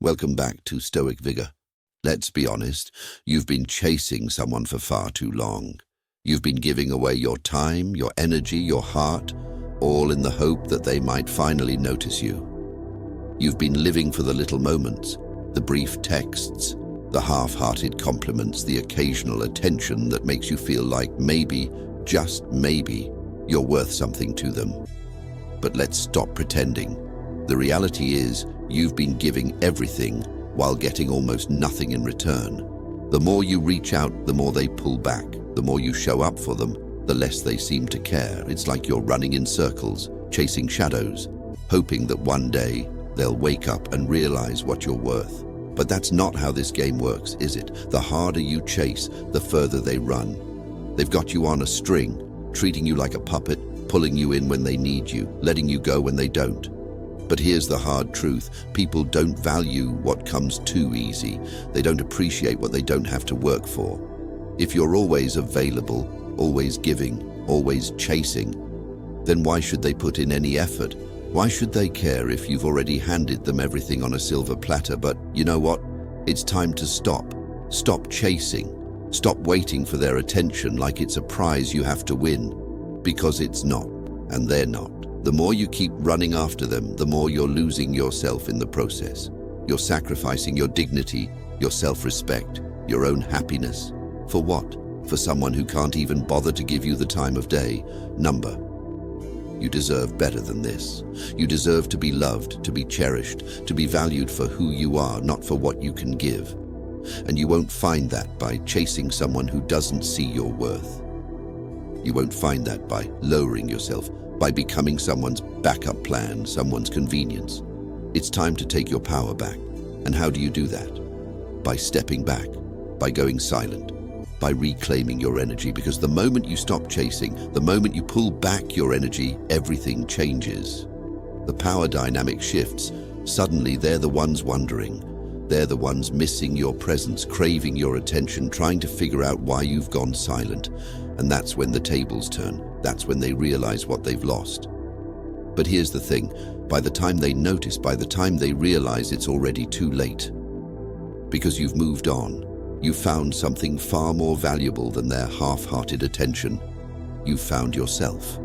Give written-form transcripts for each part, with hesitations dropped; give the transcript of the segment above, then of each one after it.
Welcome back to Stoic Vigor. Let's be honest, you've been chasing someone for far too long. You've been giving away your time, your energy, your heart, all in the hope that they might finally notice you. You've been living for the little moments, the brief texts, the half-hearted compliments, the occasional attention that makes you feel like maybe, just maybe, you're worth something to them. But let's stop pretending. The reality is, you've been giving everything while getting almost nothing in return. The more you reach out, the more they pull back. The more you show up for them, the less they seem to care. It's like you're running in circles, chasing shadows, hoping that one day they'll wake up and realize what you're worth. But that's not how this game works, is it? The harder you chase, the further they run. They've got you on a string, treating you like a puppet, pulling you in when they need you, letting you go when they don't. But here's the hard truth. People don't value what comes too easy. They don't appreciate what they don't have to work for. If you're always available, always giving, always chasing, then why should they put in any effort? Why should they care if you've already handed them everything on a silver platter? But you know what? It's time to stop. Stop chasing. Stop waiting for their attention like it's a prize you have to win. Because it's not, and they're not. The more you keep running after them, the more you're losing yourself in the process. You're sacrificing your dignity, your self-respect, your own happiness. For what? For someone who can't even bother to give you the time of day. Number. You deserve better than this. You deserve to be loved, to be cherished, to be valued for who you are, not for what you can give. And you won't find that by chasing someone who doesn't see your worth. You won't find that by lowering yourself, by becoming someone's backup plan, someone's convenience. It's time to take your power back. And how do you do that? By stepping back, by going silent, by reclaiming your energy. Because the moment you stop chasing, the moment you pull back your energy, everything changes. The power dynamic shifts. Suddenly they're the ones wondering. They're the ones missing your presence, craving your attention, trying to figure out why you've gone silent. And that's when the tables turn. That's when they realize what they've lost. But here's the thing. By the time they notice, by the time they realize, it's already too late. Because you've moved on. You've found something far more valuable than their half-hearted attention. You've found yourself.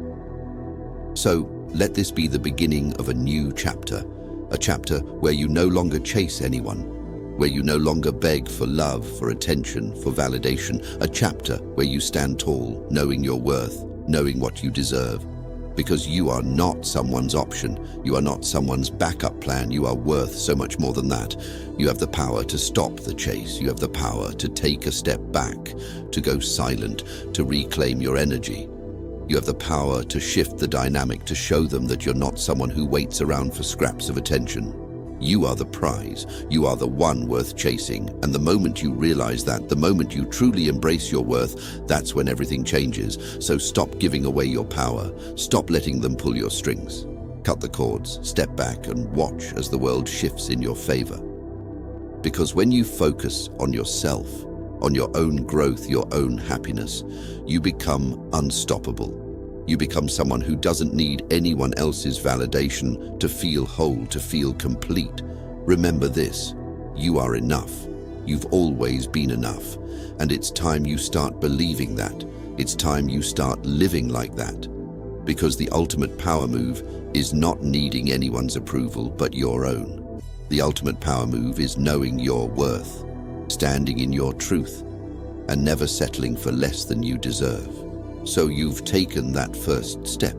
So, let this be the beginning of a new chapter. A chapter where you no longer chase anyone. Where you no longer beg for love, for attention, for validation. A chapter where you stand tall, knowing your worth, knowing what you deserve. Because you are not someone's option. You are not someone's backup plan. You are worth so much more than that. You have the power to stop the chase. You have the power to take a step back, to go silent, to reclaim your energy. You have the power to shift the dynamic, to show them that you're not someone who waits around for scraps of attention. You are the prize. You are the one worth chasing. And the moment you realize that, the moment you truly embrace your worth, that's when everything changes. So stop giving away your power. Stop letting them pull your strings. Cut the cords, step back, and watch as the world shifts in your favor. Because when you focus on yourself, on your own growth, your own happiness, you become unstoppable. You become someone who doesn't need anyone else's validation to feel whole, to feel complete. Remember this, you are enough. You've always been enough. And it's time you start believing that. It's time you start living like that. Because the ultimate power move is not needing anyone's approval but your own. The ultimate power move is knowing your worth, standing in your truth, and never settling for less than you deserve. So you've taken that first step.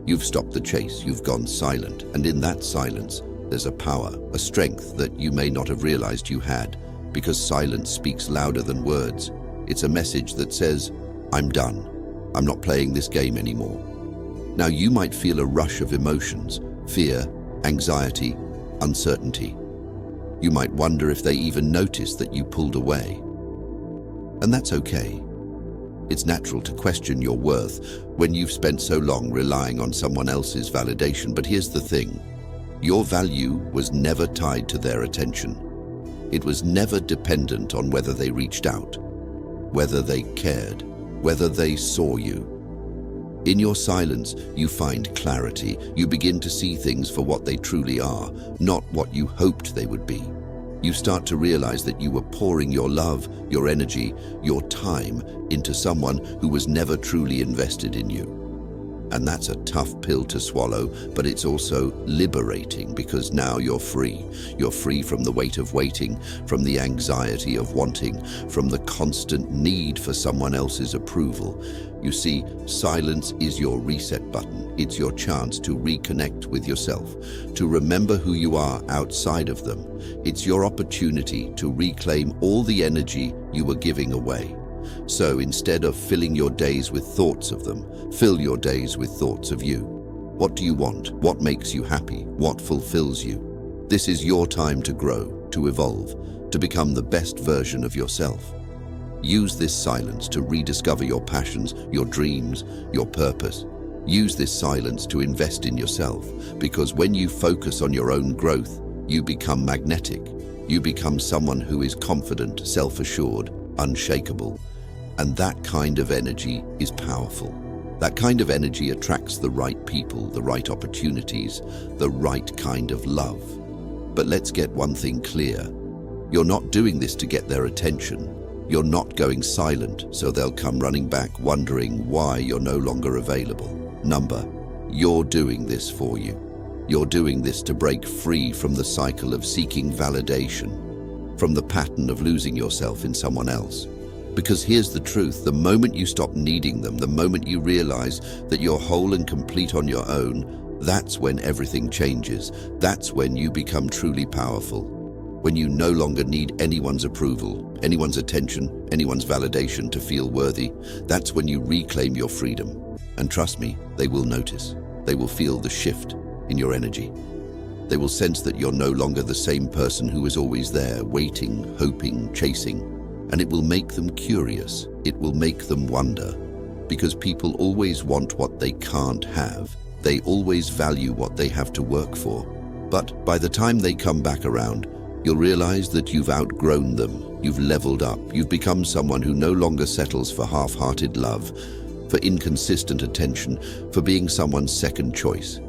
You've stopped the chase, you've gone silent, and in that silence, there's a power, a strength that you may not have realized you had, because silence speaks louder than words. It's a message that says, I'm done. I'm not playing this game anymore. Now you might feel a rush of emotions, fear, anxiety, uncertainty. You might wonder if they even noticed that you pulled away. And that's okay. It's natural to question your worth when you've spent so long relying on someone else's validation. But here's the thing. Your value was never tied to their attention. It was never dependent on whether they reached out, whether they cared, whether they saw you. In your silence, you find clarity. You begin to see things for what they truly are, not what you hoped they would be. You start to realize that you were pouring your love, your energy, your time into someone who was never truly invested in you. And that's a tough pill to swallow, but it's also liberating because now you're free. You're free from the weight of waiting, from the anxiety of wanting, from the constant need for someone else's approval. You see, silence is your reset button. It's your chance to reconnect with yourself, to remember who you are outside of them. It's your opportunity to reclaim all the energy you were giving away. So instead of filling your days with thoughts of them, fill your days with thoughts of you. What do you want? What makes you happy? What fulfills you? This is your time to grow, to evolve, to become the best version of yourself. Use this silence to rediscover your passions, your dreams, your purpose. Use this silence to invest in yourself, because when you focus on your own growth, you become magnetic. You become someone who is confident, self-assured, unshakable. And that kind of energy is powerful. That kind of energy attracts the right people, the right opportunities, the right kind of love. But let's get one thing clear. You're not doing this to get their attention. You're not going silent so they'll come running back wondering why you're no longer available. You're doing this for you. You're doing this to break free from the cycle of seeking validation, from the pattern of losing yourself in someone else. Because here's the truth, the moment you stop needing them, the moment you realize that you're whole and complete on your own, that's when everything changes. That's when you become truly powerful. When you no longer need anyone's approval, anyone's attention, anyone's validation to feel worthy, that's when you reclaim your freedom. And trust me, they will notice. They will feel the shift in your energy. They will sense that you're no longer the same person who is always there, waiting, hoping, chasing. And it will make them curious. It will make them wonder. Because people always want what they can't have. They always value what they have to work for. But by the time they come back around, you'll realize that you've outgrown them. You've leveled up. You've become someone who no longer settles for half-hearted love, for inconsistent attention, for being someone's second choice.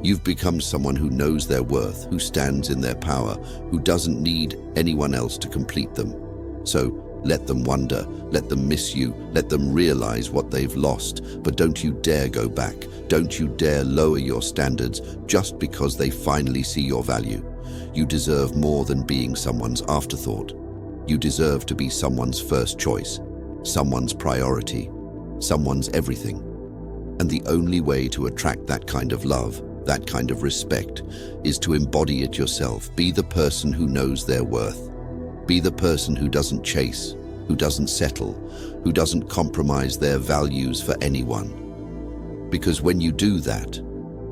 You've become someone who knows their worth, who stands in their power, who doesn't need anyone else to complete them. So let them wonder, let them miss you, let them realize what they've lost. But don't you dare go back. Don't you dare lower your standards just because they finally see your value. You deserve more than being someone's afterthought. You deserve to be someone's first choice, someone's priority, someone's everything. And the only way to attract that kind of love, that kind of respect, is to embody it yourself. Be the person who knows their worth. Be the person who doesn't chase, who doesn't settle, who doesn't compromise their values for anyone. Because when you do that,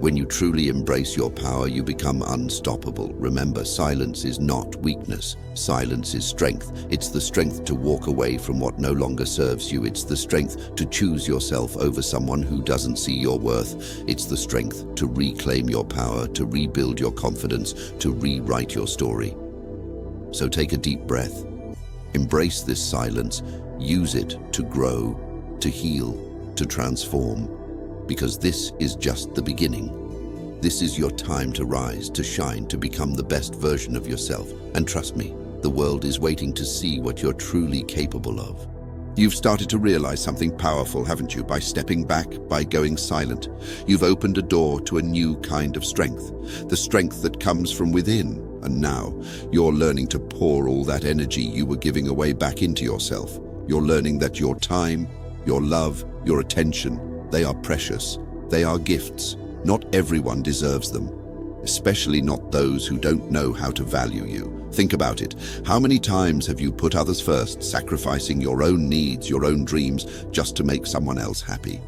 when you truly embrace your power, you become unstoppable. Remember, silence is not weakness. Silence is strength. It's the strength to walk away from what no longer serves you. It's the strength to choose yourself over someone who doesn't see your worth. It's the strength to reclaim your power, to rebuild your confidence, to rewrite your story. So take a deep breath. Embrace this silence. Use it to grow, to heal, to transform. Because this is just the beginning. This is your time to rise, to shine, to become the best version of yourself. And trust me, the world is waiting to see what you're truly capable of. You've started to realize something powerful, haven't you? By stepping back, by going silent. You've opened a door to a new kind of strength, the strength that comes from within. And now, you're learning to pour all that energy you were giving away back into yourself. You're learning that your time, your love, your attention, they are precious. They are gifts. Not everyone deserves them, especially not those who don't know how to value you. Think about it. How many times have you put others first, sacrificing your own needs, your own dreams, just to make someone else happy?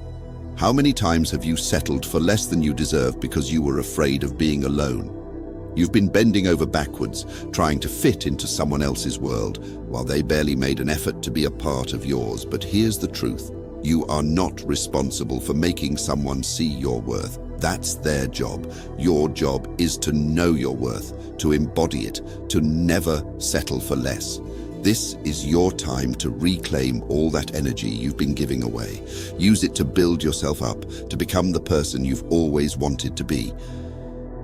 How many times have you settled for less than you deserve because you were afraid of being alone? You've been bending over backwards, trying to fit into someone else's world, while they barely made an effort to be a part of yours. But here's the truth. You are not responsible for making someone see your worth. That's their job. Your job is to know your worth, to embody it, to never settle for less. This is your time to reclaim all that energy you've been giving away. Use it to build yourself up, to become the person you've always wanted to be.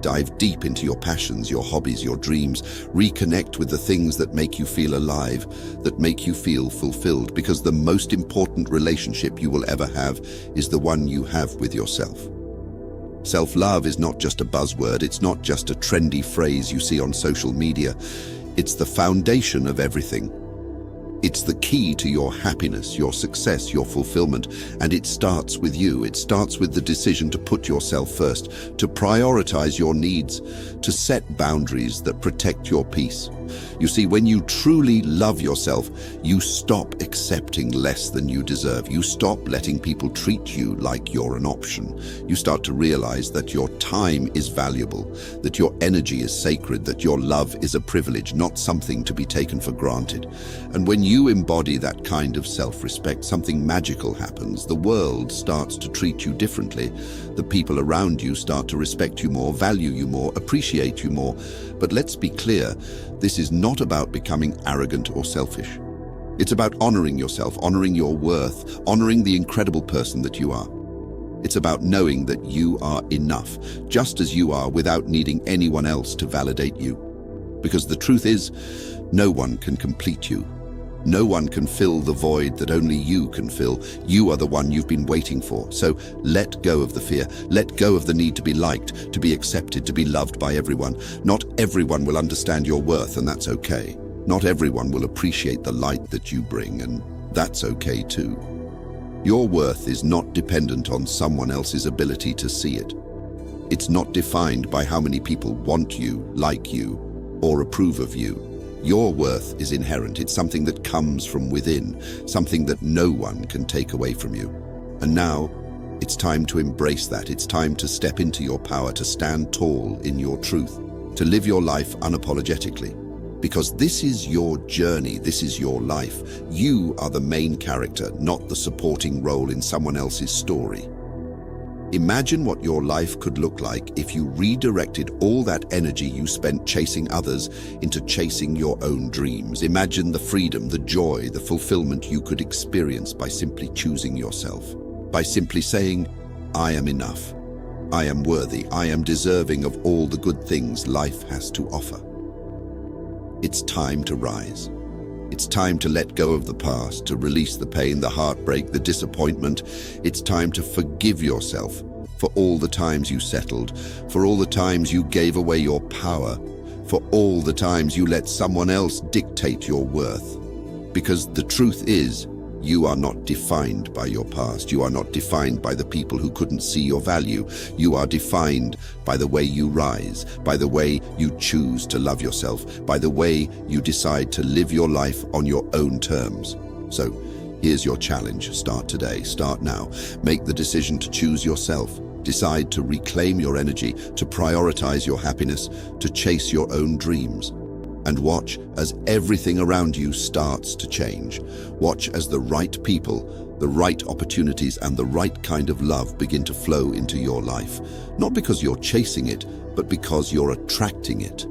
Dive deep into your passions, your hobbies, your dreams. Reconnect with the things that make you feel alive, that make you feel fulfilled, because the most important relationship you will ever have is the one you have with yourself. Self-love is not just a buzzword, it's not just a trendy phrase you see on social media. It's the foundation of everything. It's the key to your happiness, your success, your fulfillment, and it starts with you. It starts with the decision to put yourself first, to prioritize your needs, to set boundaries that protect your peace. You see, when you truly love yourself, you stop accepting less than you deserve. You stop letting people treat you like you're an option. You start to realize that your time is valuable, that your energy is sacred, that your love is a privilege, not something to be taken for granted. And when you embody that kind of self-respect, something magical happens. The world starts to treat you differently. The people around you start to respect you more, value you more, appreciate you more. But let's be clear, this is not about becoming arrogant or selfish. It's about honoring yourself, honoring your worth, honoring the incredible person that you are. It's about knowing that you are enough, just as you are, without needing anyone else to validate you. Because the truth is, no one can complete you. No one can fill the void that only you can fill. You are the one you've been waiting for. So let go of the fear. Let go of the need to be liked, to be accepted, to be loved by everyone. Not everyone will understand your worth, and that's okay. Not everyone will appreciate the light that you bring, and that's okay too. Your worth is not dependent on someone else's ability to see it. It's not defined by how many people want you, like you, or approve of you. Your worth is inherent. It's something that comes from within, something that no one can take away from you. And now, it's time to embrace that. It's time to step into your power, to stand tall in your truth, to live your life unapologetically. Because this is your journey, this is your life. You are the main character, not the supporting role in someone else's story. Imagine what your life could look like if you redirected all that energy you spent chasing others into chasing your own dreams. Imagine the freedom, the joy, the fulfillment you could experience by simply choosing yourself. By simply saying, I am enough. I am worthy. I am deserving of all the good things life has to offer. It's time to rise. It's time to let go of the past, to release the pain, the heartbreak, the disappointment. It's time to forgive yourself for all the times you settled, for all the times you gave away your power, for all the times you let someone else dictate your worth. Because the truth is, you are not defined by your past. You are not defined by the people who couldn't see your value. You are defined by the way you rise, by the way you choose to love yourself, by the way you decide to live your life on your own terms. So, here's your challenge. Start today. Start now. Make the decision to choose yourself. Decide to reclaim your energy, to prioritize your happiness, to chase your own dreams. And watch as everything around you starts to change. Watch as the right people, the right opportunities, and the right kind of love begin to flow into your life. Not because you're chasing it, but because you're attracting it.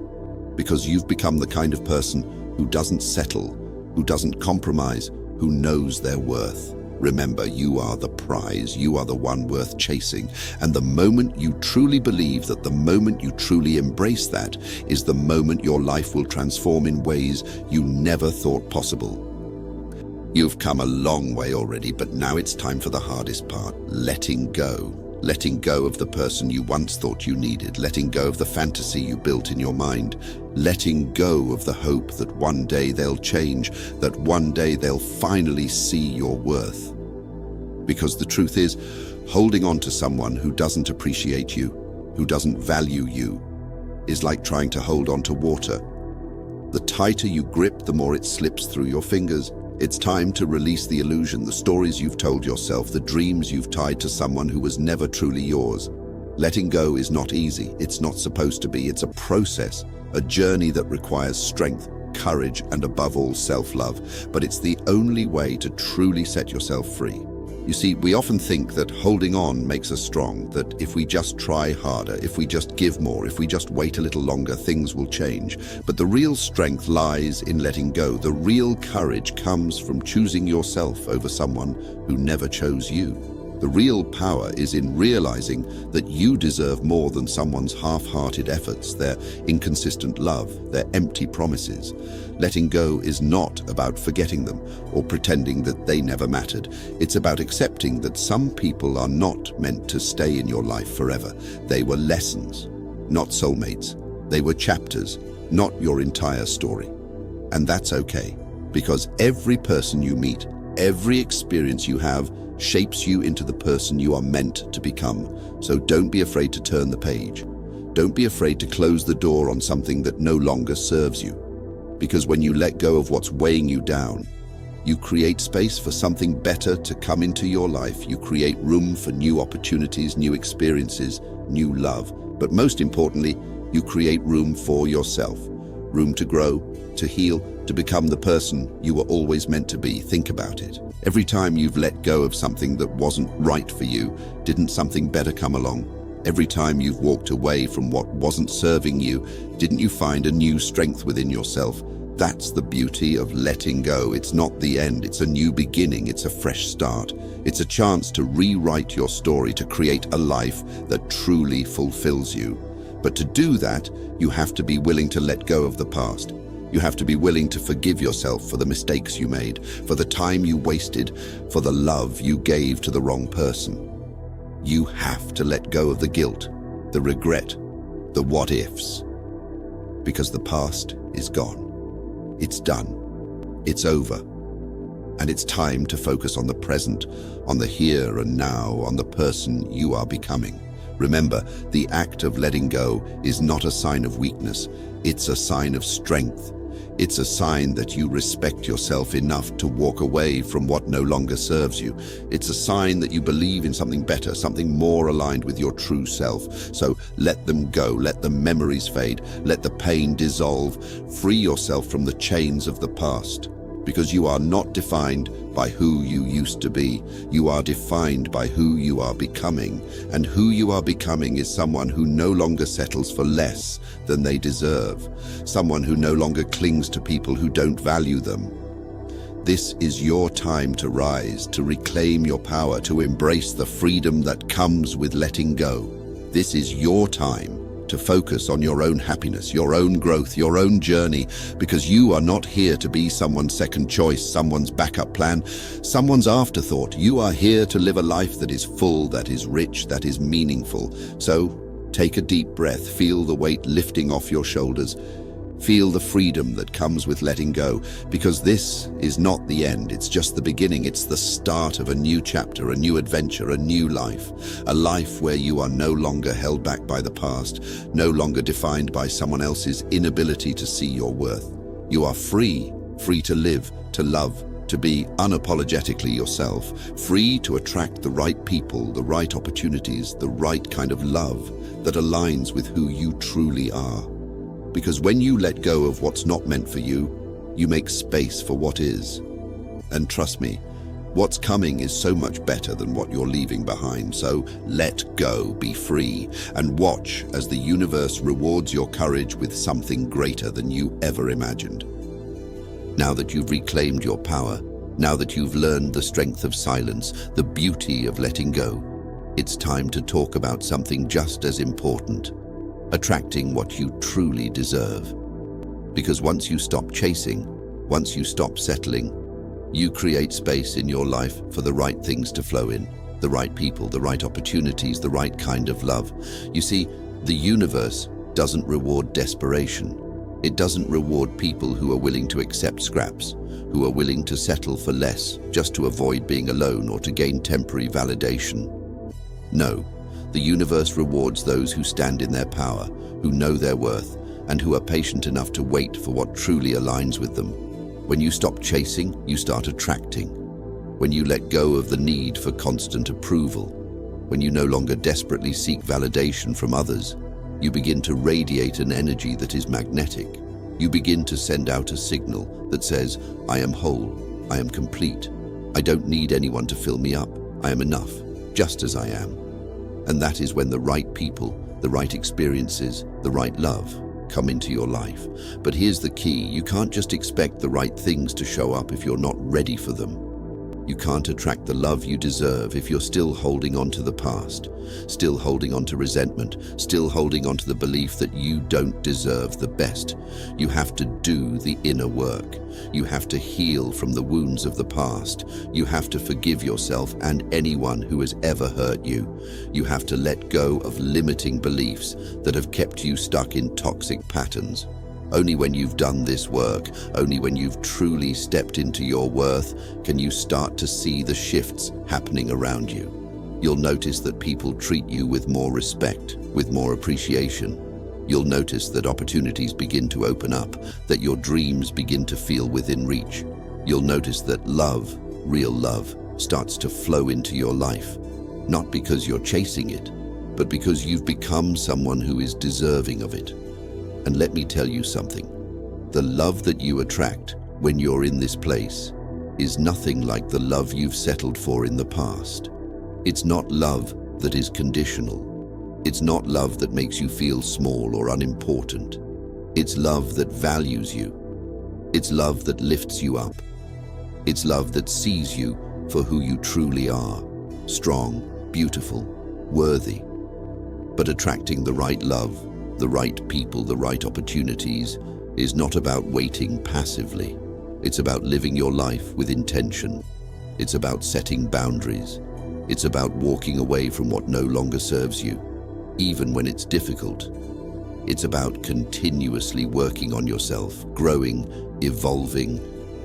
Because you've become the kind of person who doesn't settle, who doesn't compromise, who knows their worth. Remember, you are the prize. You are the one worth chasing. And the moment you truly believe that, the moment you truly embrace that, is the moment your life will transform in ways you never thought possible. You've come a long way already, but now it's time for the hardest part, letting go. Letting go of the person you once thought you needed, letting go of the fantasy you built in your mind, letting go of the hope that one day they'll change, that one day they'll finally see your worth. Because the truth is, holding on to someone who doesn't appreciate you, who doesn't value you, is like trying to hold on to water. The tighter you grip, the more it slips through your fingers. It's time to release the illusion, the stories you've told yourself, the dreams you've tied to someone who was never truly yours. Letting go is not easy. It's not supposed to be. It's a process, a journey that requires strength, courage, and above all, self-love. But it's the only way to truly set yourself free. You see, we often think that holding on makes us strong, that if we just try harder, if we just give more, if we just wait a little longer, things will change. But the real strength lies in letting go. The real courage comes from choosing yourself over someone who never chose you. The real power is in realizing that you deserve more than someone's half-hearted efforts, their inconsistent love, their empty promises. Letting go is not about forgetting them or pretending that they never mattered. It's about accepting that some people are not meant to stay in your life forever. They were lessons, not soulmates. They were chapters, not your entire story. And that's okay, because every person you meet, every experience you have, shapes you into the person you are meant to become. So don't be afraid to turn the page. Don't be afraid to close the door on something that no longer serves you. Because when you let go of what's weighing you down, you create space for something better to come into your life. You create room for new opportunities, new experiences, new love. But most importantly, you create room for yourself. Room to grow, to heal, to become the person you were always meant to be. Think about it. Every time you've let go of something that wasn't right for you, didn't something better come along? Every time you've walked away from what wasn't serving you, didn't you find a new strength within yourself? That's the beauty of letting go. It's not the end, it's a new beginning, it's a fresh start. It's a chance to rewrite your story, to create a life that truly fulfills you. But to do that, you have to be willing to let go of the past. You have to be willing to forgive yourself for the mistakes you made, for the time you wasted, for the love you gave to the wrong person. You have to let go of the guilt, the regret, the what-ifs. Because the past is gone. It's done. It's over. And it's time to focus on the present, on the here and now, on the person you are becoming. Remember, the act of letting go is not a sign of weakness. It's a sign of strength. It's a sign that you respect yourself enough to walk away from what no longer serves you. It's a sign that you believe in something better, something more aligned with your true self. So let them go, let the memories fade, let the pain dissolve. Free yourself from the chains of the past. Because you are not defined by who you used to be. You are defined by who you are becoming. And who you are becoming is someone who no longer settles for less than they deserve. Someone who no longer clings to people who don't value them. This is your time to rise, to reclaim your power, to embrace the freedom that comes with letting go. This is your time to focus on your own happiness, your own growth, your own journey, because you are not here to be someone's second choice, someone's backup plan, someone's afterthought. You are here to live a life that is full, that is rich, that is meaningful. So take a deep breath, feel the weight lifting off your shoulders. Feel the freedom that comes with letting go, because this is not the end, it's just the beginning. It's the start of a new chapter, a new adventure, a new life. A life where you are no longer held back by the past, no longer defined by someone else's inability to see your worth. You are free to live, to love, to be unapologetically yourself, free to attract the right people, the right opportunities, the right kind of love that aligns with who you truly are. Because when you let go of what's not meant for you, you make space for what is. And trust me, what's coming is so much better than what you're leaving behind. So let go, be free, and watch as the universe rewards your courage with something greater than you ever imagined. Now that you've reclaimed your power, now that you've learned the strength of silence, the beauty of letting go, it's time to talk about something just as important. Attracting what you truly deserve. Because once you stop chasing, once you stop settling, you create space in your life for the right things to flow in, the right people, the right opportunities, the right kind of love. You see, the universe doesn't reward desperation. It doesn't reward people who are willing to accept scraps, who are willing to settle for less just to avoid being alone or to gain temporary validation. No. The universe rewards those who stand in their power, who know their worth, and who are patient enough to wait for what truly aligns with them. When you stop chasing, you start attracting. When you let go of the need for constant approval, when you no longer desperately seek validation from others, you begin to radiate an energy that is magnetic. You begin to send out a signal that says, I am whole, I am complete. I don't need anyone to fill me up. I am enough, just as I am. And that is when the right people, the right experiences, the right love come into your life. But here's the key, you can't just expect the right things to show up if you're not ready for them. You can't attract the love you deserve if you're still holding on to the past, still holding on to resentment, still holding on to the belief that you don't deserve the best. You have to do the inner work. You have to heal from the wounds of the past. You have to forgive yourself and anyone who has ever hurt you. You have to let go of limiting beliefs that have kept you stuck in toxic patterns. Only when you've done this work, only when you've truly stepped into your worth, can you start to see the shifts happening around you. You'll notice that people treat you with more respect, with more appreciation. You'll notice that opportunities begin to open up, that your dreams begin to feel within reach. You'll notice that love, real love, starts to flow into your life, not because you're chasing it, but because you've become someone who is deserving of it. And let me tell you something. The love that you attract when you're in this place is nothing like the love you've settled for in the past. It's not love that is conditional. It's not love that makes you feel small or unimportant. It's love that values you. It's love that lifts you up. It's love that sees you for who you truly are. Strong, beautiful, worthy. But attracting the right love, the right people, the right opportunities is not about waiting passively. It's about living your life with intention. It's about setting boundaries. It's about walking away from what no longer serves you, even when it's difficult. It's about continuously working on yourself, growing, evolving,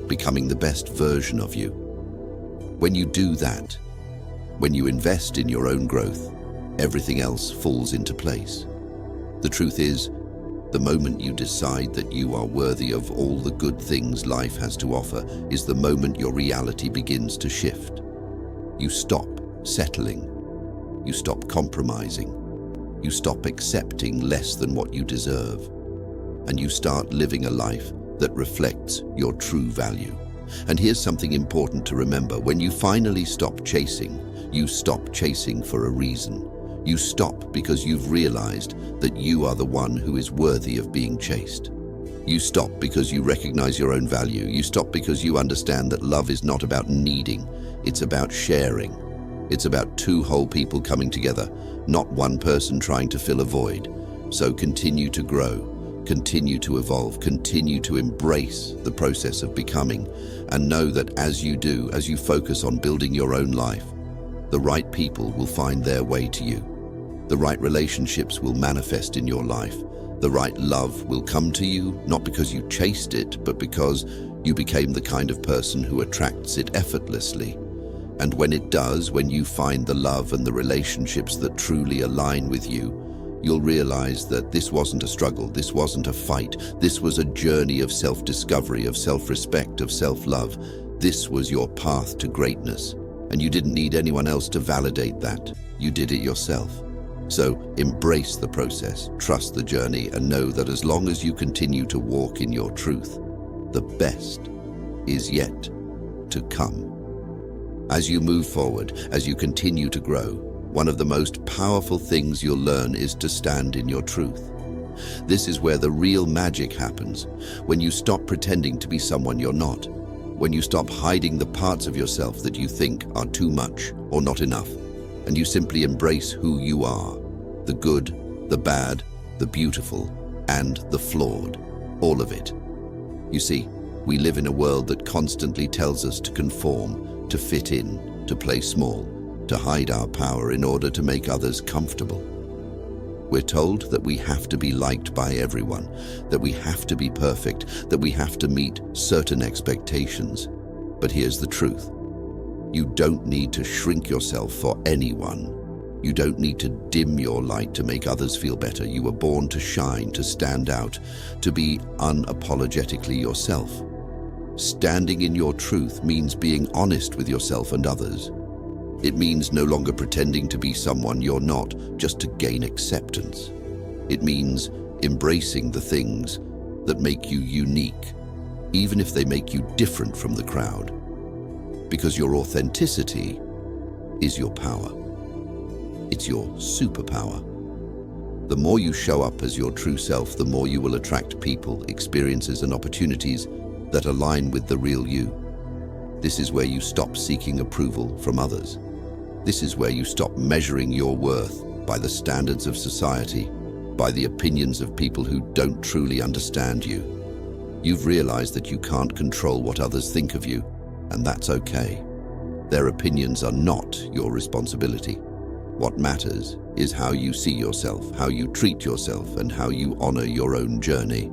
becoming the best version of you. When you do that, when you invest in your own growth, everything else falls into place. The truth is, the moment you decide that you are worthy of all the good things life has to offer is the moment your reality begins to shift. You stop settling. You stop compromising. You stop accepting less than what you deserve. And you start living a life that reflects your true value. And here's something important to remember. When you finally stop chasing, you stop chasing for a reason. You stop because you've realized that you are the one who is worthy of being chased. You stop because you recognize your own value. You stop because you understand that love is not about needing, it's about sharing. It's about two whole people coming together, not one person trying to fill a void. So continue to grow, continue to evolve, continue to embrace the process of becoming, and know that as you do, as you focus on building your own life, the right people will find their way to you. The right relationships will manifest in your life. The right love will come to you, not because you chased it, but because you became the kind of person who attracts it effortlessly. And when it does, when you find the love and the relationships that truly align with you, you'll realize that this wasn't a struggle, this wasn't a fight, this was a journey of self-discovery, of self-respect, of self-love. This was your path to greatness, and you didn't need anyone else to validate that. You did it yourself. So embrace the process, trust the journey, and know that as long as you continue to walk in your truth, the best is yet to come. As you move forward, as you continue to grow, one of the most powerful things you'll learn is to stand in your truth. This is where the real magic happens, when you stop pretending to be someone you're not, when you stop hiding the parts of yourself that you think are too much or not enough, and you simply embrace who you are, the good, the bad, the beautiful, and the flawed, all of it. You see, we live in a world that constantly tells us to conform, to fit in, to play small, to hide our power in order to make others comfortable. We're told that we have to be liked by everyone, that we have to be perfect, that we have to meet certain expectations. But here's the truth. You don't need to shrink yourself for anyone. You don't need to dim your light to make others feel better. You were born to shine, to stand out, to be unapologetically yourself. Standing in your truth means being honest with yourself and others. It means no longer pretending to be someone you're not just to gain acceptance. It means embracing the things that make you unique, even if they make you different from the crowd. Because your authenticity is your power. It's your superpower. The more you show up as your true self, the more you will attract people, experiences, and opportunities that align with the real you. This is where you stop seeking approval from others. This is where you stop measuring your worth by the standards of society, by the opinions of people who don't truly understand you. You've realized that you can't control what others think of you, and that's okay. Their opinions are not your responsibility. What matters is how you see yourself, how you treat yourself, and how you honor your own journey.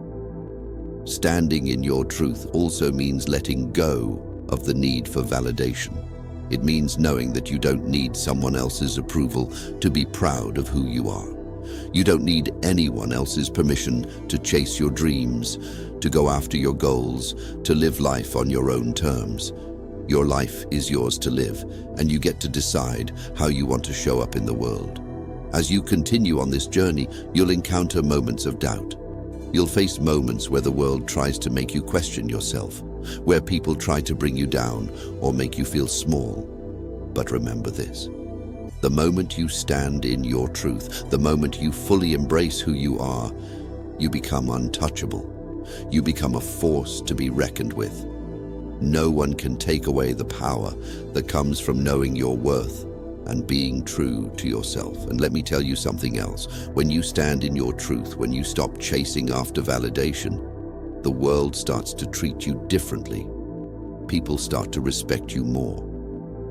Standing in your truth also means letting go of the need for validation. It means knowing that you don't need someone else's approval to be proud of who you are. You don't need anyone else's permission to chase your dreams, to go after your goals, to live life on your own terms. Your life is yours to live, and you get to decide how you want to show up in the world. As you continue on this journey, you'll encounter moments of doubt. You'll face moments where the world tries to make you question yourself, where people try to bring you down or make you feel small. But remember this: the moment you stand in your truth, the moment you fully embrace who you are, you become untouchable. You become a force to be reckoned with. No one can take away the power that comes from knowing your worth and being true to yourself. And let me tell you something else. When you stand in your truth, when you stop chasing after validation, the world starts to treat you differently. People start to respect you more.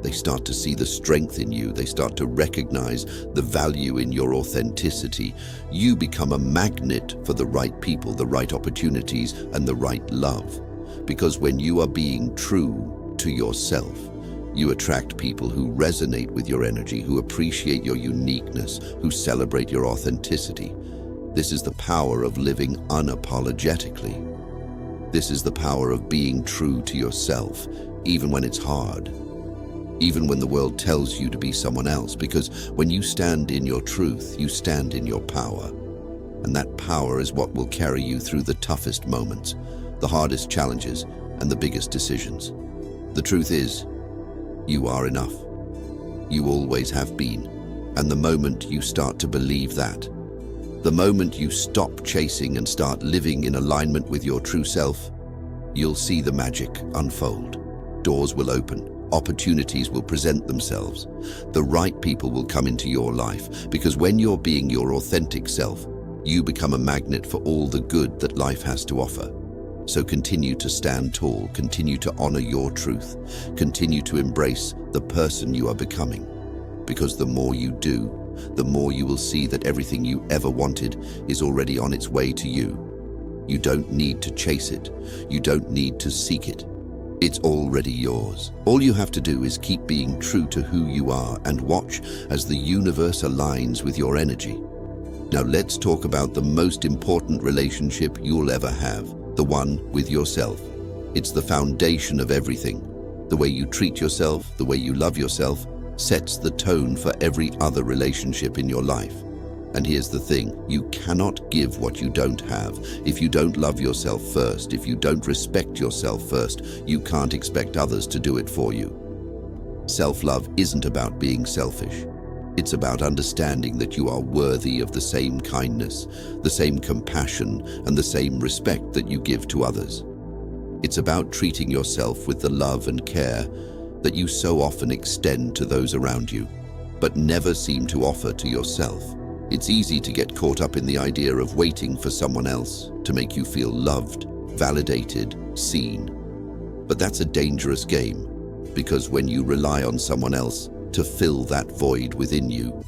They start to see the strength in you. They start to recognize the value in your authenticity. You become a magnet for the right people, the right opportunities, and the right love. Because when you are being true to yourself, you attract people who resonate with your energy, who appreciate your uniqueness, who celebrate your authenticity. This is the power of living unapologetically. This is the power of being true to yourself, even when it's hard. Even when the world tells you to be someone else, because when you stand in your truth, you stand in your power. And that power is what will carry you through the toughest moments, the hardest challenges, and the biggest decisions. The truth is, you are enough. You always have been. And the moment you start to believe that, the moment you stop chasing and start living in alignment with your true self, you'll see the magic unfold. Doors will open. Opportunities will present themselves. The right people will come into your life, because when you're being your authentic self, you become a magnet for all the good that life has to offer. So continue to stand tall, continue to honor your truth, continue to embrace the person you are becoming. Because the more you do, the more you will see that everything you ever wanted is already on its way to you. You don't need to chase it. You don't need to seek it. It's already yours. All you have to do is keep being true to who you are and watch as the universe aligns with your energy. Now let's talk about the most important relationship you'll ever have, the one with yourself. It's the foundation of everything. The way you treat yourself, the way you love yourself, sets the tone for every other relationship in your life. And here's the thing, you cannot give what you don't have. If you don't love yourself first, if you don't respect yourself first, you can't expect others to do it for you. Self-love isn't about being selfish. It's about understanding that you are worthy of the same kindness, the same compassion, and the same respect that you give to others. It's about treating yourself with the love and care that you so often extend to those around you, but never seem to offer to yourself. It's easy to get caught up in the idea of waiting for someone else to make you feel loved, validated, seen. But that's a dangerous game, because when you rely on someone else to fill that void within you,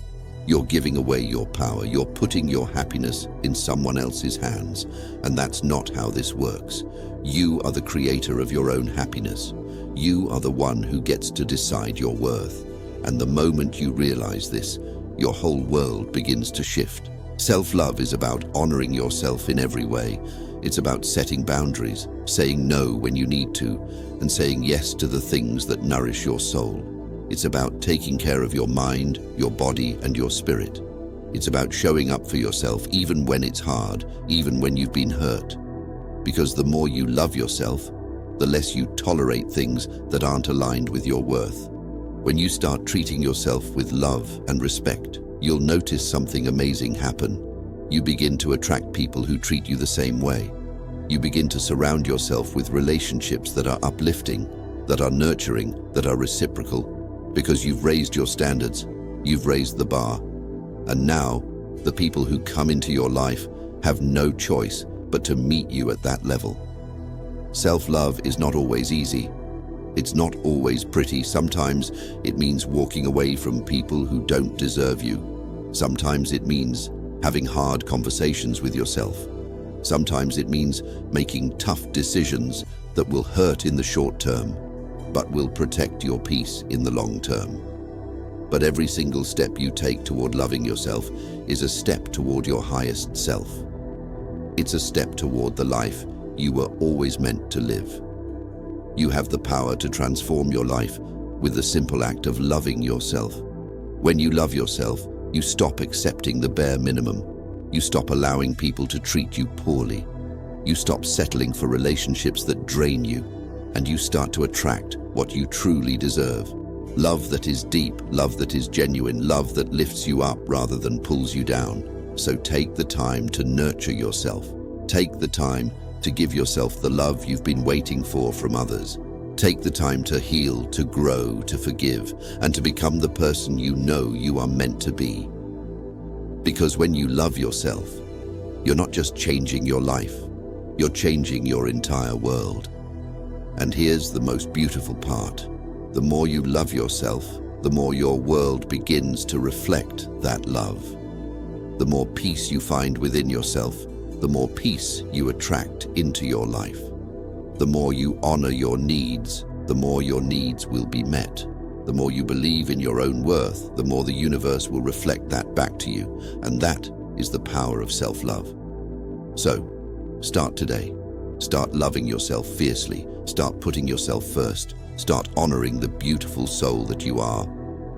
you're giving away your power. You're putting your happiness in someone else's hands, and that's not how this works. You are the creator of your own happiness. You are the one who gets to decide your worth. And the moment you realize this, your whole world begins to shift. Self-love is about honoring yourself in every way. It's about setting boundaries, saying no when you need to, and saying yes to the things that nourish your soul. It's about taking care of your mind, your body, and your spirit. It's about showing up for yourself even when it's hard, even when you've been hurt. Because the more you love yourself, the less you tolerate things that aren't aligned with your worth. When you start treating yourself with love and respect, you'll notice something amazing happen. You begin to attract people who treat you the same way. You begin to surround yourself with relationships that are uplifting. You begin to surround yourself with people who that are nurturing, that are reciprocal, because you've raised your standards, you've raised the bar. And now, the people who come into your life have no choice but to meet you at that level. Self-love is not always easy. It's not always pretty. Sometimes it means walking away from people who don't deserve you. Sometimes it means having hard conversations with yourself. Sometimes it means making tough decisions that will hurt in the short term, but will protect your peace in the long term. But every single step you take toward loving yourself is a step toward your highest self. It's a step toward the life you were always meant to live. You have the power to transform your life with the simple act of loving yourself. When you love yourself, you stop accepting the bare minimum. You stop allowing people to treat you poorly. You stop settling for relationships that drain you, and you start to attract what you truly deserve. Love that is deep, love that is genuine, love that lifts you up rather than pulls you down. So take the time to nurture yourself. Take the time to give yourself the love you've been waiting for from others. Take the time to heal, to grow, to forgive, and to become the person you know you are meant to be. Because when you love yourself, you're not just changing your life, you're changing your entire world. And here's the most beautiful part. The more you love yourself, the more your world begins to reflect that love. The more peace you find within yourself, the more peace you attract into your life. The more you honor your needs, the more your needs will be met. The more you believe in your own worth, the more the universe will reflect that back to you. And that is the power of self-love. So, start today. Start loving yourself fiercely. Start putting yourself first. Start honoring the beautiful soul that you are.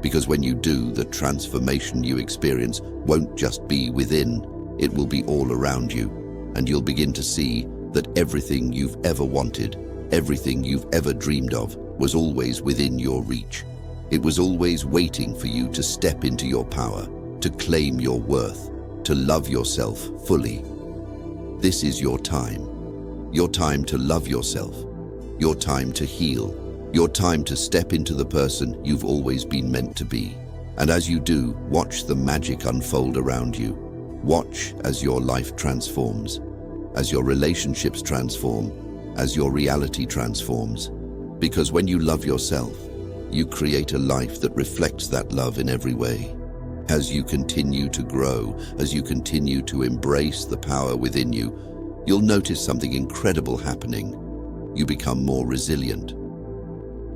Because when you do, the transformation you experience won't just be within, it will be all around you. And you'll begin to see that everything you've ever wanted, everything you've ever dreamed of, was always within your reach. It was always waiting for you to step into your power, to claim your worth, to love yourself fully. This is your time to love yourself, your time to heal, your time to step into the person you've always been meant to be. And as you do, watch the magic unfold around you. Watch as your life transforms, as your relationships transform, as your reality transforms. Because when you love yourself, you create a life that reflects that love in every way. As you continue to grow, as you continue to embrace the power within you, you'll notice something incredible happening. You become more resilient.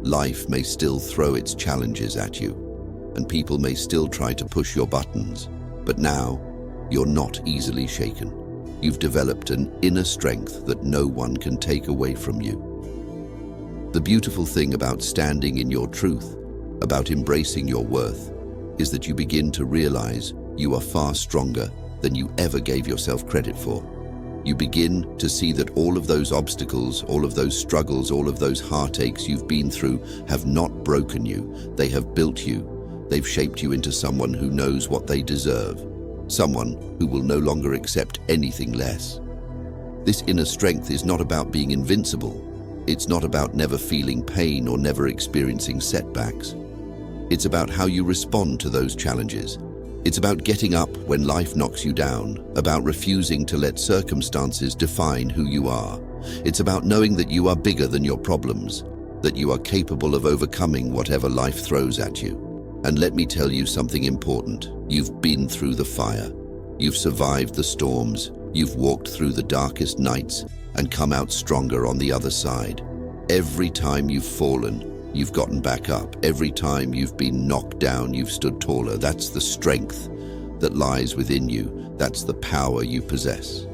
Life may still throw its challenges at you, and people may still try to push your buttons, but now you're not easily shaken. You've developed an inner strength that no one can take away from you. The beautiful thing about standing in your truth, about embracing your worth, is that you begin to realize you are far stronger than you ever gave yourself credit for. You begin to see that all of those obstacles, all of those struggles, all of those heartaches you've been through have not broken you. They have built you. They've shaped you into someone who knows what they deserve, someone who will no longer accept anything less. This inner strength is not about being invincible. It's not about never feeling pain or never experiencing setbacks. It's about how you respond to those challenges. It's about getting up when life knocks you down, about refusing to let circumstances define who you are. It's about knowing that you are bigger than your problems, that you are capable of overcoming whatever life throws at you. And let me tell you something important. You've been through the fire. You've survived the storms. You've walked through the darkest nights and come out stronger on the other side. Every time you've fallen, you've gotten back up. Every time you've been knocked down, you've stood taller. That's the strength that lies within you. That's the power you possess.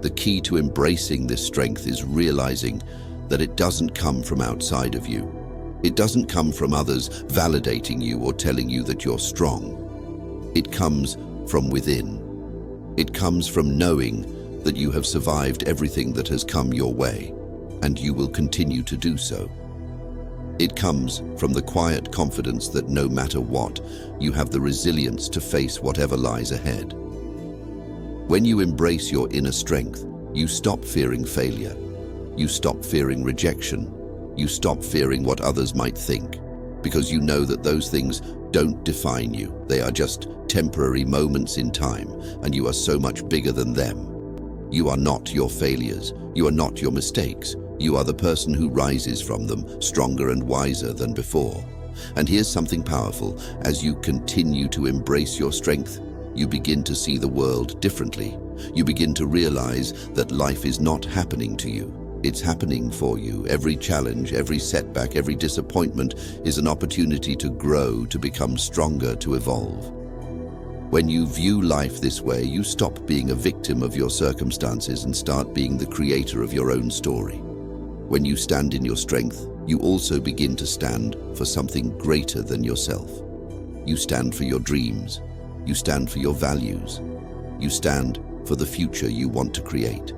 The key to embracing this strength is realizing that it doesn't come from outside of you. It doesn't come from others validating you or telling you that you're strong. It comes from within. It comes from knowing that you have survived everything that has come your way, and you will continue to do so. It comes from the quiet confidence that no matter what, you have the resilience to face whatever lies ahead. When you embrace your inner strength, you stop fearing failure. You stop fearing rejection. You stop fearing what others might think, because you know that those things don't define you. They are just temporary moments in time, and you are so much bigger than them. You are not your failures. You are not your mistakes. You are the person who rises from them, stronger and wiser than before. And here's something powerful. As you continue to embrace your strength, you begin to see the world differently. You begin to realize that life is not happening to you. It's happening for you. Every challenge, every setback, every disappointment is an opportunity to grow, to become stronger, to evolve. When you view life this way, you stop being a victim of your circumstances and start being the creator of your own story. When you stand in your strength, you also begin to stand for something greater than yourself. You stand for your dreams. You stand for your values. You stand for the future you want to create.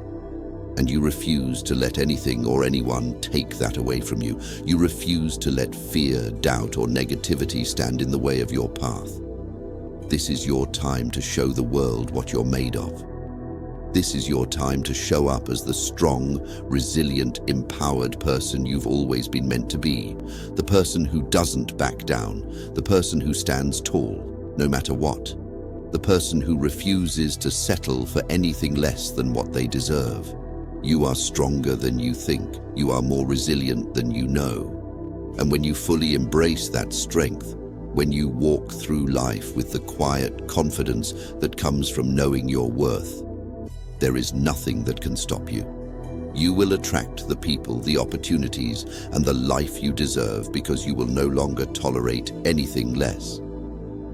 And you refuse to let anything or anyone take that away from you. You refuse to let fear, doubt, or negativity stand in the way of your path. This is your time to show the world what you're made of. This is your time to show up as the strong, resilient, empowered person you've always been meant to be. The person who doesn't back down. The person who stands tall, no matter what. The person who refuses to settle for anything less than what they deserve. You are stronger than you think. You are more resilient than you know. And when you fully embrace that strength, when you walk through life with the quiet confidence that comes from knowing your worth, there is nothing that can stop you. You will attract the people, the opportunities, and the life you deserve because you will no longer tolerate anything less.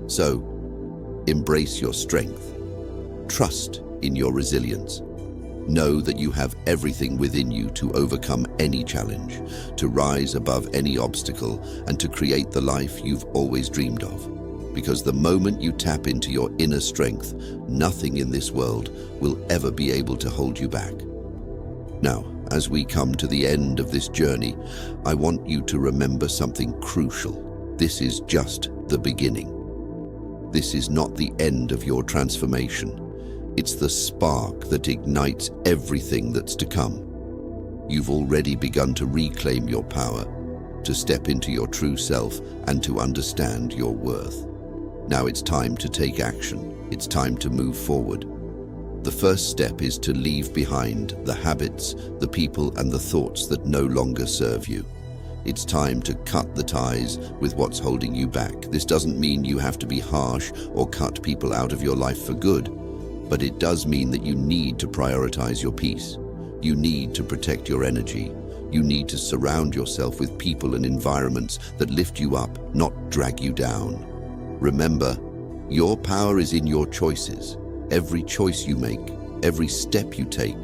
So, embrace your strength. Trust in your resilience. Know that you have everything within you to overcome any challenge, to rise above any obstacle, and to create the life you've always dreamed of. Because the moment you tap into your inner strength, nothing in this world will ever be able to hold you back. Now, as we come to the end of this journey, I want you to remember something crucial. This is just the beginning. This is not the end of your transformation. It's the spark that ignites everything that's to come. You've already begun to reclaim your power, to step into your true self, and to understand your worth. Now it's time to take action. It's time to move forward. The first step is to leave behind the habits, the people, and the thoughts that no longer serve you. It's time to cut the ties with what's holding you back. This doesn't mean you have to be harsh or cut people out of your life for good. But it does mean that you need to prioritize your peace. You need to protect your energy. You need to surround yourself with people and environments that lift you up, not drag you down. Remember, your power is in your choices. Every choice you make, every step you take,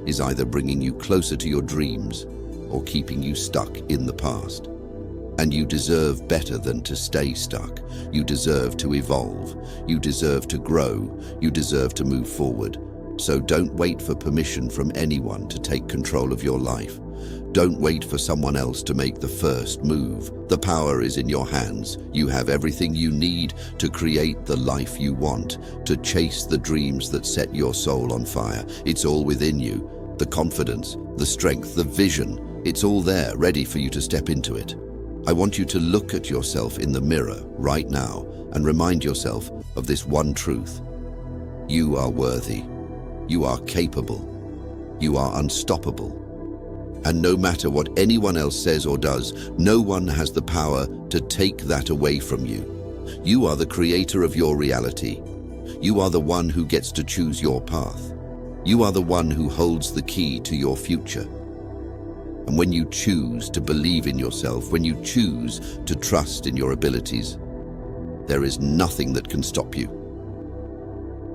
is either bringing you closer to your dreams or keeping you stuck in the past. And you deserve better than to stay stuck. You deserve to evolve. You deserve to grow. You deserve to move forward. So don't wait for permission from anyone to take control of your life. Don't wait for someone else to make the first move. The power is in your hands. You have everything you need to create the life you want, to chase the dreams that set your soul on fire. It's all within you. The confidence, the strength, the vision, it's all there, ready for you to step into it. I want you to look at yourself in the mirror right now and remind yourself of this one truth. You are worthy. You are capable. You are unstoppable. And no matter what anyone else says or does, no one has the power to take that away from you. You are the creator of your reality. You are the one who gets to choose your path. You are the one who holds the key to your future. And when you choose to believe in yourself, when you choose to trust in your abilities, there is nothing that can stop you.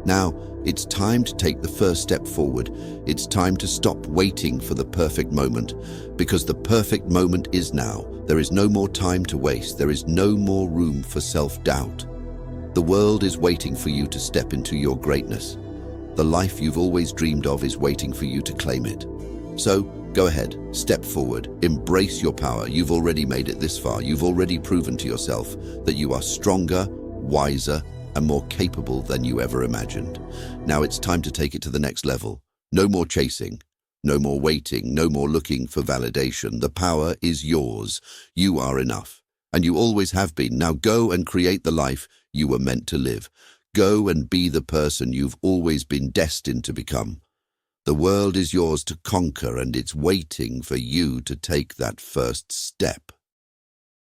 Now, it's time to take the first step forward. It's time to stop waiting for the perfect moment, because the perfect moment is now. There is no more time to waste. There is no more room for self-doubt. The world is waiting for you to step into your greatness. The life you've always dreamed of is waiting for you to claim it. So, go ahead, step forward, embrace your power. You've already made it this far. You've already proven to yourself that you are stronger, wiser, and more capable than you ever imagined. Now it's time to take it to the next level. No more chasing, No more waiting, no more looking for validation. The power is yours. You are enough, and you always have been. Now go and create the life you were meant to live. Go and be the person you've always been destined to become. The world is yours to conquer, and it's waiting for you to take that first step.